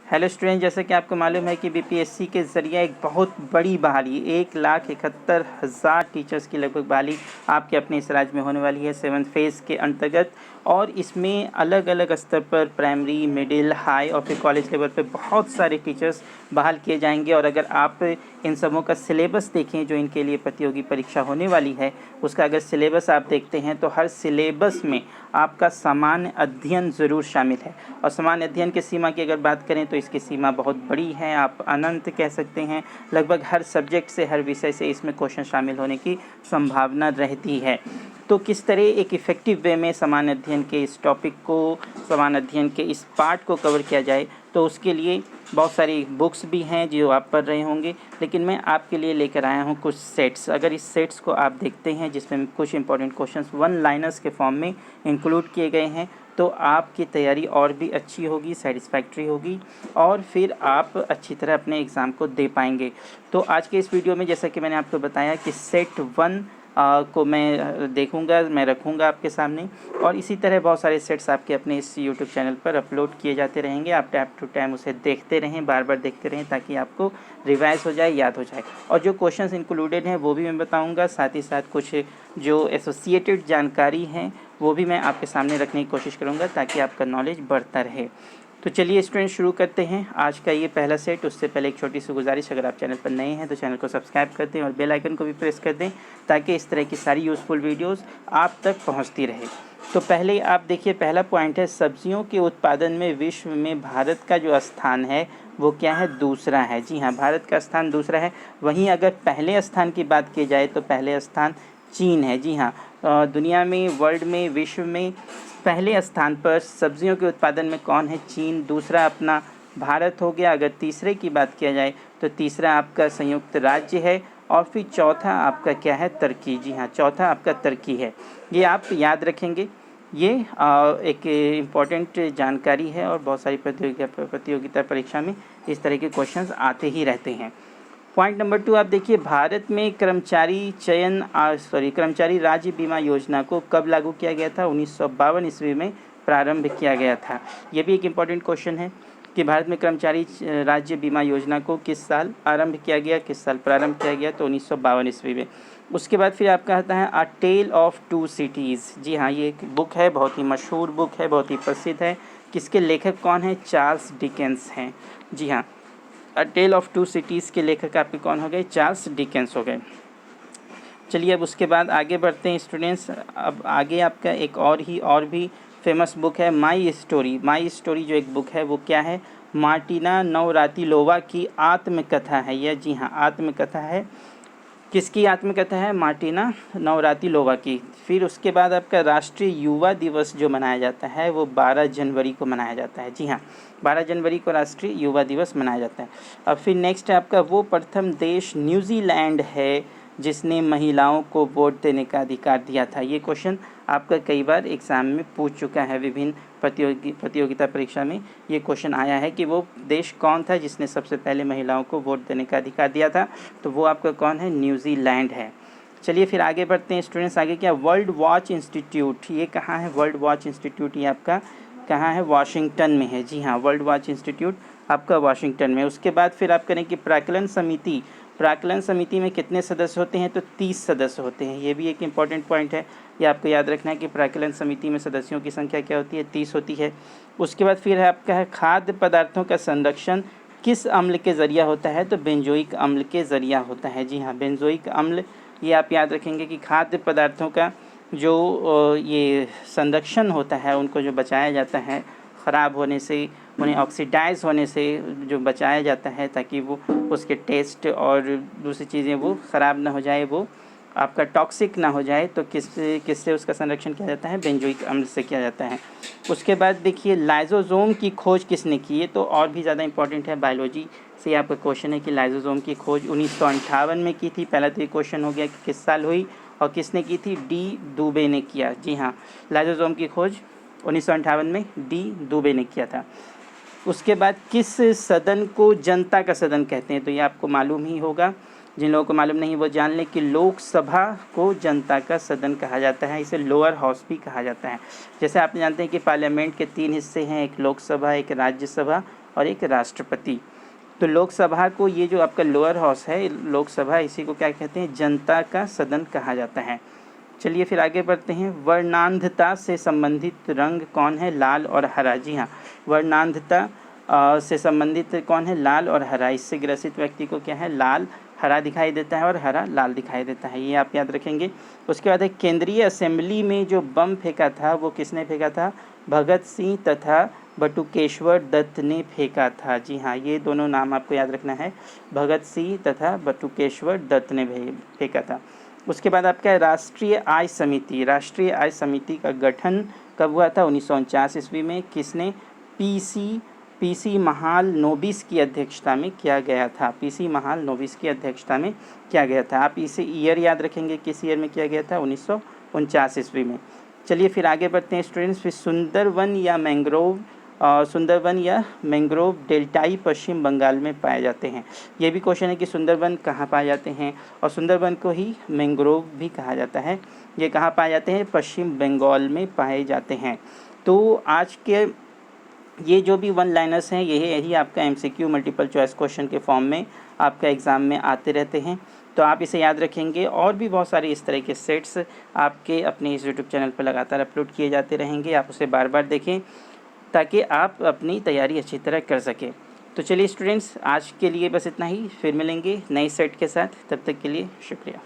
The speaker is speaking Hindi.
हेलो स्टूडेंट, जैसा कि आपको मालूम है कि बीपीएससी के ज़रिए एक बहुत बड़ी बहाली 1,71,000 टीचर्स की लगभग बहाली आपके अपने इस राज्य में होने वाली है 7th फेज़ के अंतर्गत। और इसमें अलग अलग स्तर पर प्राइमरी, मिडिल, हाई और फिर कॉलेज लेवल पे बहुत सारे टीचर्स बहाल किए जाएंगे। और अगर आप इन सबों का सिलेबस देखें जो इनके लिए प्रतियोगी परीक्षा होने वाली है, उसका अगर सिलेबस आप देखते हैं तो हर सिलेबस में आपका सामान्य अध्ययन ज़रूर शामिल है। और सामान्य अध्ययन की सीमा की अगर बात करें तो इसकी सीमा बहुत बड़ी है, आप अनंत कह सकते हैं। लगभग हर सब्जेक्ट से, हर विषय से इसमें क्वेश्चन शामिल होने की संभावना रहती है। तो किस तरह एक इफ़ेक्टिव वे में सामान्य अध्ययन के इस टॉपिक को, सामान्य अध्ययन के इस पार्ट को कवर किया जाए, तो उसके लिए बहुत सारी बुक्स भी हैं जो आप पढ़ रहे होंगे, लेकिन मैं आपके लिए लेकर आया हूं कुछ सेट्स। अगर इस सेट्स को आप देखते हैं जिसमें कुछ इंपॉर्टेंट क्वेश्चंस वन लाइनर्स के फॉर्म में इंक्लूड किए गए हैं, तो आपकी तैयारी और भी अच्छी होगी, सेटिस्फैक्ट्री होगी और फिर आप अच्छी तरह अपने एग्ज़ाम को दे पाएंगे। तो आज के इस वीडियो में जैसा कि मैंने आपको बताया कि सेट 1 को मैं देखूंगा, मैं रखूंगा आपके सामने, और इसी तरह बहुत सारे सेट्स आपके अपने इस यूट्यूब चैनल पर अपलोड किए जाते रहेंगे। आप टाइम टू टाइम उसे देखते रहें, बार बार देखते रहें, ताकि आपको रिवाइज हो जाए, याद हो जाए। और जो क्वेश्चंस इंक्लूडेड हैं वो भी मैं बताऊंगा, साथ ही साथ कुछ जो एसोसिएटेड जानकारी हैं वो भी मैं आपके सामने रखने की कोशिश करूँगा, ताकि आपका नॉलेज बढ़ता रहे। तो चलिए स्टूडेंट, शुरू करते हैं आज का ये पहला सेट। उससे पहले एक छोटी सी गुजारिश, अगर आप चैनल पर नए हैं तो चैनल को सब्सक्राइब कर दें और बेल आइकन को भी प्रेस कर दें, ताकि इस तरह की सारी यूज़फुल वीडियोस आप तक पहुंचती रहे। तो पहले आप देखिए, पहला पॉइंट है सब्जियों के उत्पादन में विश्व में भारत का जो स्थान है वो क्या है? दूसरा है। जी हाँ, भारत का स्थान दूसरा है। वहीं अगर पहले स्थान की बात की जाए तो पहले स्थान चीन है। जी हाँ, दुनिया में, वर्ल्ड में, विश्व में पहले स्थान पर सब्जियों के उत्पादन में कौन है? चीन। दूसरा अपना भारत हो गया। अगर तीसरे की बात किया जाए तो तीसरा आपका संयुक्त राज्य है, और फिर चौथा आपका क्या है? तुर्की। जी हाँ, चौथा आपका तुर्की है। ये आप याद रखेंगे, ये एक इम्पॉर्टेंट जानकारी है और बहुत सारी प्रतियोगिता परीक्षा में इस तरह के क्वेश्चंस आते ही रहते हैं। पॉइंट नंबर 2 आप देखिए, भारत में कर्मचारी राज्य बीमा योजना को कब लागू किया गया था? 1952 ईस्वी में प्रारंभ किया गया था। ये भी एक इम्पॉर्टेंट क्वेश्चन है कि भारत में कर्मचारी राज्य बीमा योजना को किस साल आरंभ किया गया, किस साल प्रारंभ किया गया? तो 1952 ईस्वी में। उसके बाद फिर आपका आता है अ टेल ऑफ टू सिटीज़। जी हाँ, ये एक बुक है, बहुत ही मशहूर बुक है, बहुत ही प्रसिद्ध है। किसके लेखक कौन है? चार्ल्स डिकेंस हैं। जी हाँ, अ टेल ऑफ टू सिटीज़ के लेखक आपके कौन हो गए? चार्ल्स डिकेंस हो गए। चलिए अब उसके बाद आगे बढ़ते हैं स्टूडेंट्स। अब आगे आपका एक और भी फेमस बुक है, माई स्टोरी। माई स्टोरी जो एक बुक है वो क्या है? मार्टिना नवरातिलोवा की आत्मकथा है यह। जी हाँ, आत्मकथा है। किसकी आत्मकथा है? मार्टिना नवरातिलोवा की। फिर उसके बाद आपका राष्ट्रीय युवा दिवस जो मनाया जाता है वो 12 जनवरी को मनाया जाता है। जी हाँ, 12 जनवरी को राष्ट्रीय युवा दिवस मनाया जाता है। अब फिर नेक्स्ट आपका वो प्रथम देश न्यूजीलैंड है जिसने महिलाओं को वोट देने का अधिकार दिया था। ये क्वेश्चन आपका कई बार एग्ज़ाम में पूछ चुका है, विभिन्न प्रतियोगिता परीक्षा में ये क्वेश्चन आया है कि वो देश कौन था जिसने सबसे पहले महिलाओं को वोट देने का अधिकार दिया था। तो वो आपका कौन है? न्यूजीलैंड है। चलिए फिर आगे बढ़ते हैं स्टूडेंट्स। आगे क्या? वर्ल्ड वॉच इंस्टीट्यूट, ये कहाँ है? वर्ल्ड वॉच इंस्टीट्यूट ये आपका कहाँ है? वाशिंगटन में है। जी हाँ, वर्ल्ड वॉच इंस्टीट्यूट आपका वाशिंगटन में। उसके बाद फिर आप करें कि प्राक्कलन समिति, प्राक्कलन समिति में कितने सदस्य होते हैं? तो 30 सदस्य होते हैं। ये भी एक इम्पॉर्टेंट पॉइंट है, ये आपको याद रखना है कि प्राक्कलन समिति में सदस्यों की संख्या क्या होती है? 30 होती है। उसके बाद फिर है आपका है खाद्य पदार्थों का संरक्षण किस अम्ल के ज़रिया होता है? तो बेंजोइक अम्ल के ज़रिया होता है। जी हाँ, बेंजोइक अम्ल, ये आप याद रखेंगे कि खाद्य पदार्थों का जो ये संरक्षण होता है, उनको जो बचाया जाता है ख़राब होने से, उन्हें ऑक्सीडाइज होने से जो बचाया जाता है, ताकि वो उसके टेस्ट और दूसरी चीज़ें वो ख़राब ना हो जाए, वो आपका टॉक्सिक ना हो जाए, तो किससे उसका संरक्षण किया जाता है? बेंजोइक अम्ल से किया जाता है। उसके बाद देखिए, लाइसोसोम की खोज किसने की? है तो और भी ज़्यादा इंपॉर्टेंट है, बायोलॉजी से आपका क्वेश्चन है कि लाइसोसोम की खोज 1958 में की थी। पहला तो ये क्वेश्चन हो गया कि किस साल हुई और किसने की थी? डी दुबे ने किया। जी हाँ, लाइसोसोम की खोज 1958 में डी दुबे ने किया था। उसके बाद किस सदन को जनता का सदन कहते हैं? तो ये आपको मालूम ही होगा, जिन लोगों को मालूम नहीं वो जान लें कि लोकसभा को जनता का सदन कहा जाता है, इसे लोअर हाउस भी कहा जाता है। जैसे आप जानते हैं कि पार्लियामेंट के 3 हिस्से हैं, एक लोकसभा, एक राज्यसभा और एक राष्ट्रपति। तो लोकसभा को, ये जो आपका लोअर हाउस है लोकसभा, इसी को क्या कहते हैं, जनता का सदन कहा जाता है। चलिए फिर आगे बढ़ते हैं। वर्णांधता से संबंधित रंग कौन है, लाल और हरा। जी हाँ, वर्णांधता से संबंधित कौन है, लाल और हरा। इससे ग्रसित व्यक्ति को क्या है, लाल हरा दिखाई देता है और हरा लाल दिखाई देता है, ये आप याद रखेंगे। उसके बाद है केंद्रीय असेंबली में जो बम फेंका था वो किसने फेंका था, भगत सिंह तथा बटुकेश्वर दत्त ने फेंका था। जी हाँ, ये दोनों नाम आपको याद रखना है, भगत सिंह तथा बटुकेश्वर दत्त ने फेंका था। उसके बाद आपका है राष्ट्रीय आय समिति। राष्ट्रीय आय समिति का गठन कब हुआ था, 1949 ईस्वी में। किसने, पीसी महालनोबिस की अध्यक्षता में किया गया था। पीसी महालनोबिस की अध्यक्षता में किया गया था। आप इसे ईयर याद रखेंगे, किस ईयर में किया गया था, 1949 ईस्वी में। चलिए फिर आगे बढ़ते हैं स्टूडेंट्स। फिर सुंदरवन या मैंग्रोव डेल्टाई पश्चिम बंगाल में पाए जाते हैं। ये भी क्वेश्चन है कि सुंदरवन कहाँ पाए जाते हैं, और सुंदरवन को ही मैंग्रोव भी कहा जाता है। ये कहाँ पाए जाते हैं, पश्चिम बंगाल में पाए जाते हैं। तो आज के ये जो भी वन लाइनर्स हैं यही आपका MCQ मल्टीपल चॉइस क्वेश्चन के फॉर्म में आपका एग्ज़ाम में आते रहते हैं। तो आप इसे याद रखेंगे, और भी बहुत सारे इस तरह के सेट्स आपके अपने इस यूट्यूब चैनल पर लगातार अपलोड किए जाते रहेंगे। आप उसे बार बार देखें ताकि आप अपनी तैयारी अच्छी तरह कर सकें। तो चलिए स्टूडेंट्स, आज के लिए बस इतना ही, फिर मिलेंगे नए सेट के साथ। तब तक के लिए शुक्रिया।